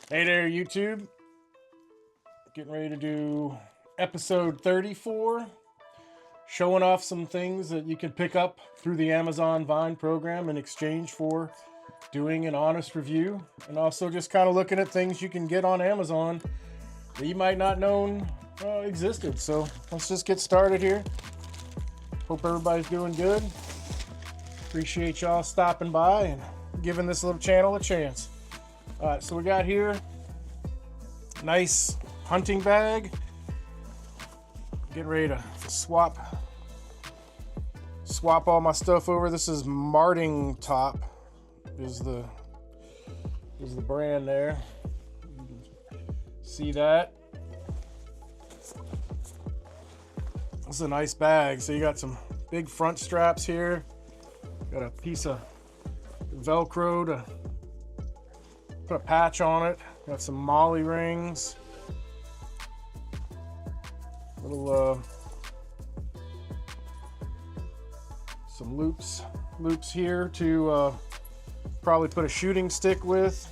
Hey there, YouTube. Getting ready to do episode 34, showing off some things that you can pick up through the Amazon Vine program in exchange for doing an honest review, and also just kind of looking at things you can get on Amazon that you might not known existed. So let's just get started here. Hope everybody's doing good. Appreciate y'all stopping by and giving this little channel a chance. All right, so we got here nice hunting bag. Getting ready to swap all my stuff over. This is Marting Top is the brand there. You can see that. This is a nice bag. So you got some big front straps here. Got a piece of Velcro to put a patch on it. Got some molly rings. Little some loops here to probably put a shooting stick with.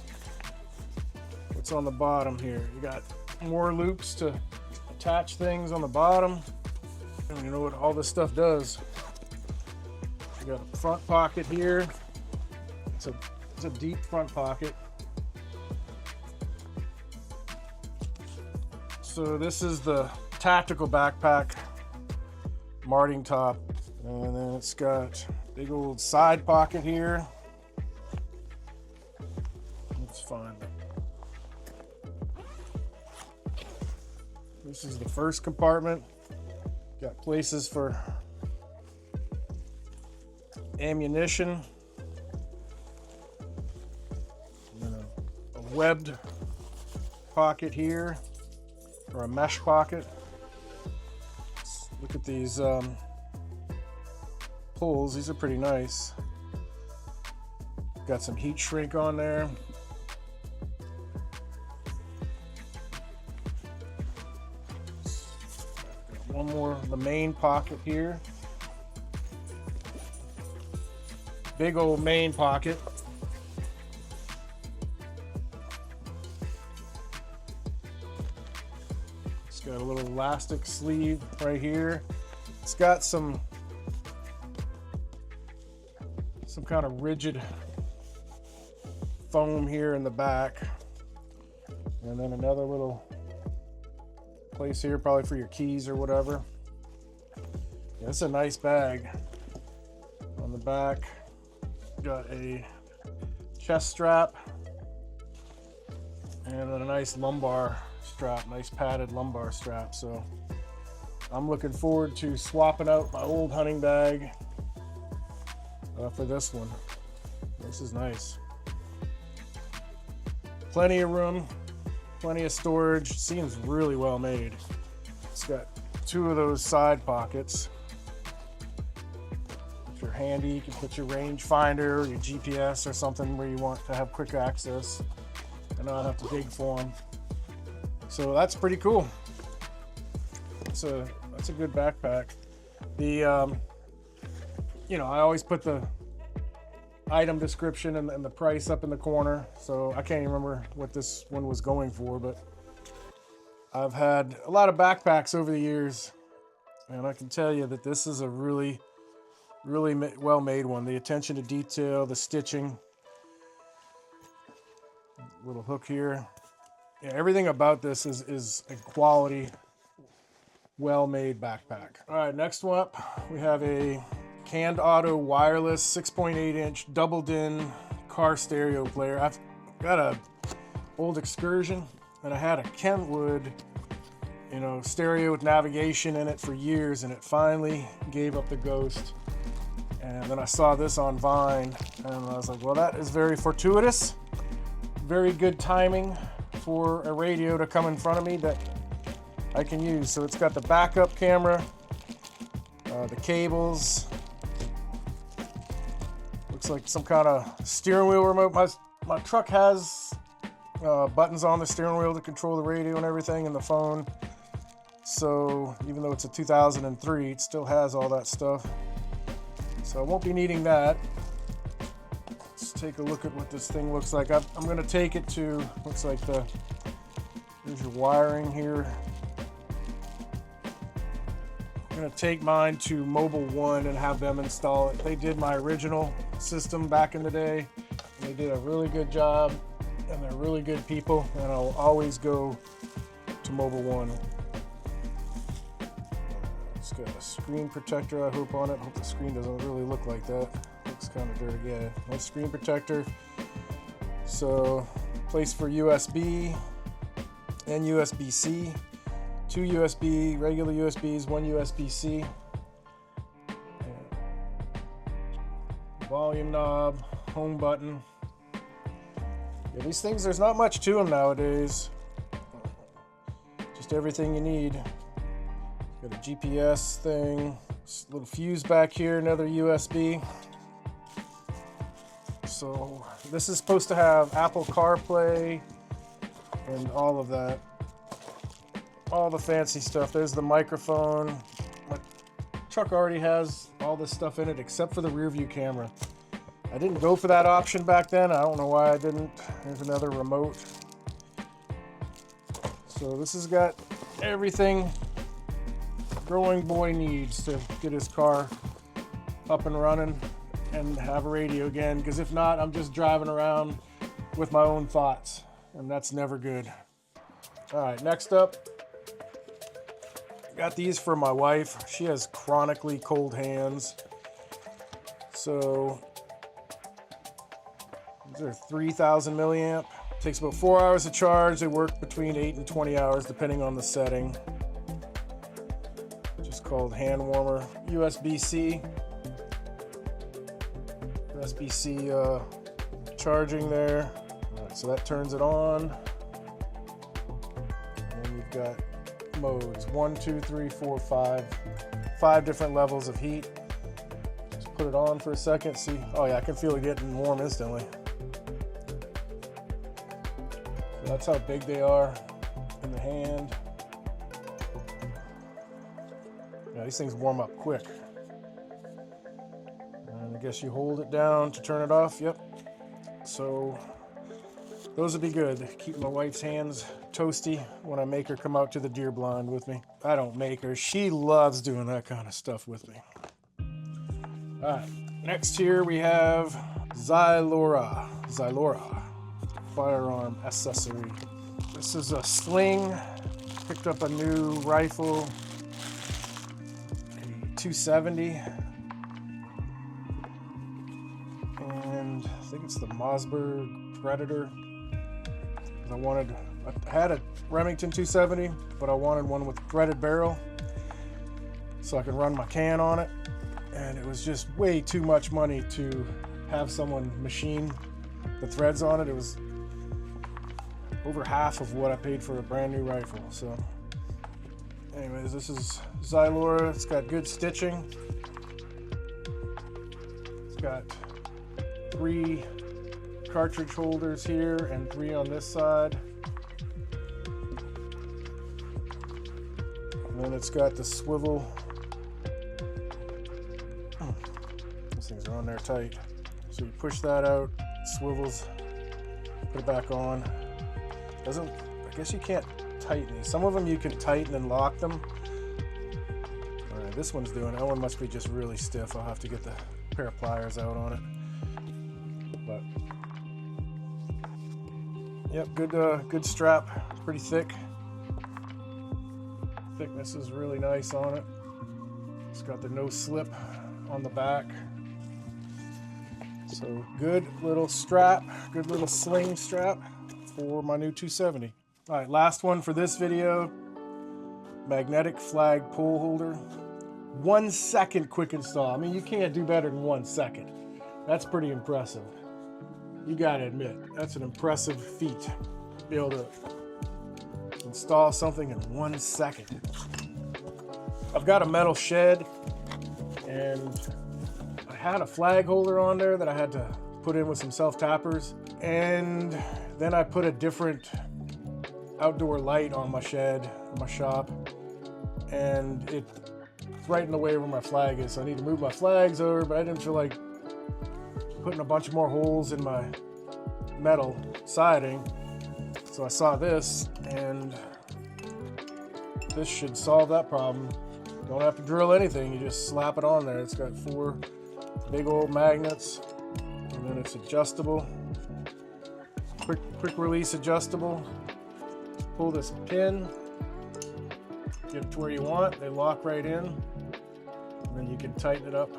What's on the bottom here? You got more loops to attach things on the bottom. I don't even know what all this stuff does. You got a front pocket here. It's a deep front pocket. So this is the tactical backpack, Marting Top, and then it's got big old side pocket here. Let's find it. This is the first compartment. Got places for ammunition. And then a webbed pocket here, or a mesh pocket. Look at these pulls. These are pretty nice. Got some heat shrink on there. Got one more, the main pocket here. Big old main pocket. It's got a little elastic sleeve right here. It's got some kind of rigid foam here in the back, and then another little place here probably for your keys or whatever. Yeah, it's a nice bag. On the back got a chest strap and then a nice lumbar strap, nice padded lumbar strap. So I'm looking forward to swapping out my old hunting bag for this one. This is nice. Plenty of room, plenty of storage. Seems really well made. It's got two of those side pockets. If you're handy, you can put your range finder or your GPS or something where you want to have quick access and not have to dig for them. So that's pretty cool. That's a good backpack. The I always put the item description and the price up in the corner, so I can't even remember what this one was going for, but I've had a lot of backpacks over the years, and I can tell you that this is a really well made one. The attention to detail, the stitching, little hook here. Yeah, everything about this is a quality, well-made backpack. All right, next one up, we have a Canned Auto wireless 6.8-inch double-din car stereo player. I've got a old Excursion, and I had a Kentwood, stereo with navigation in it for years, and it finally gave up the ghost. And then I saw this on Vine, and I was like, well, that is very fortuitous. Very good timing for a radio to come in front of me that I can use. So it's got the backup camera, the cables. Looks like some kind of steering wheel remote. My truck has buttons on the steering wheel to control the radio and everything, and the phone. So even though it's a 2003, it still has all that stuff. So I won't be needing that. Let's take a look at what this thing looks like. I'm going to take it to, looks like there's your wiring here. I'm going to take mine to Mobile One and have them install it. They did my original system back in the day. And they did a really good job, and they're really good people, and I'll always go to Mobile One. It's got a screen protector, I hope, on it. I hope the screen doesn't really look like that. Looks kind of dirty. Yeah, nice screen protector. So, place for USB and USB-C. 2 USB, regular USBs, 1 USB-C. Volume knob, home button. Yeah, these things, there's not much to them nowadays. Just everything you need. Got a GPS thing, little fuse back here, another USB. So this is supposed to have Apple CarPlay and all of that. All the fancy stuff. There's the microphone. My truck already has all this stuff in it except for the rear view camera. I didn't go for that option back then. I don't know why I didn't. There's another remote. So this has got everything growing boy needs to get his car up and running and have a radio again, because if not, I'm just driving around with my own thoughts, and that's never good. All right, next up, got these for my wife. She has chronically cold hands. So these are 3,000 milliamp. Takes about 4 hours to charge. They work between 8 and 20 hours depending on the setting. Just called hand warmer. USB-C. USB-C charging there. All right, so that turns it on. And then you've got modes, 1, 2, 3, 4, 5. 5 different levels of heat. Just put it on for a second, see. Oh yeah, I can feel it getting warm instantly. So that's how big they are in the hand. Yeah, these things warm up quick. And I guess you hold it down to turn it off. Yep. So those would be good. Keep my wife's hands toasty when I make her come out to the deer blind with me. I don't make her. She loves doing that kind of stuff with me. All right. Next here we have Zylora firearm accessory. This is a sling. Picked up a new rifle, a 270. And I think it's the Mossberg Predator. I had a Remington 270, but I wanted one with threaded barrel so I could run my can on it. And it was just way too much money to have someone machine the threads on it. It was over half of what I paid for a brand new rifle. So anyways, this is Zylora. It's got good stitching. It's got 3 cartridge holders here and 3 on this side. And then it's got the swivel. These things are on there tight. So you push that out, swivels, put it back on. I guess you can't tighten these. Some of them you can tighten and lock them. All right, this one's doing it. That one must be just really stiff. I'll have to get the pair of pliers out on it. But yep, good strap, pretty thick. Thickness is really nice on it. It's got the no slip on the back. So good little strap, good little sling strap for my new 270. All right, last one for this video. Magnetic flag pole holder. 1 second quick install. I mean, you can't do better than 1 second. That's pretty impressive. You gotta admit, that's an impressive feat to be able to install something in 1 second. I've got a metal shed, and I had a flag holder on there that I had to put in with some self-tappers, and then I put a different outdoor light on my shed, my shop, and it's right in the way where my flag is, so I need to move my flags over, but I didn't feel like putting a bunch more holes in my metal siding. So I saw this, and this should solve that problem. Don't have to drill anything, you just slap it on there. It's got 4 big old magnets, and then it's adjustable. Quick release adjustable. Pull this pin, get it to where you want. They lock right in, and then you can tighten it up.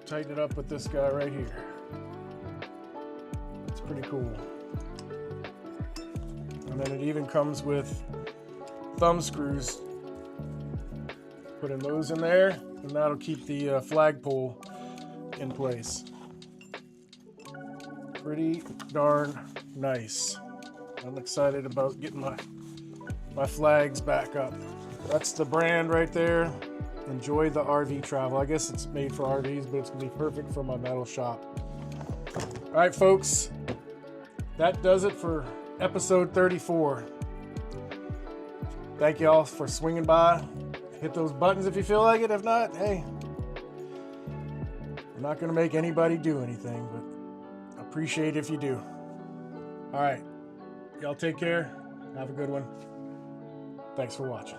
Tighten it up with this guy right here. It's pretty cool. And then it even comes with thumb screws. Putting those in there, and that'll keep the flagpole in place. Pretty darn nice. I'm excited about getting my flags back up. That's the brand right there. Enjoy the RV travel. I guess it's made for RVs, but it's gonna be perfect for my metal shop. All right, folks, that does it for episode 34. Thank you all for swinging by. Hit those buttons if you feel like it. If not, hey, I'm not gonna make anybody do anything, but I appreciate it if you do. All right, y'all take care. Have a good one. Thanks for watching.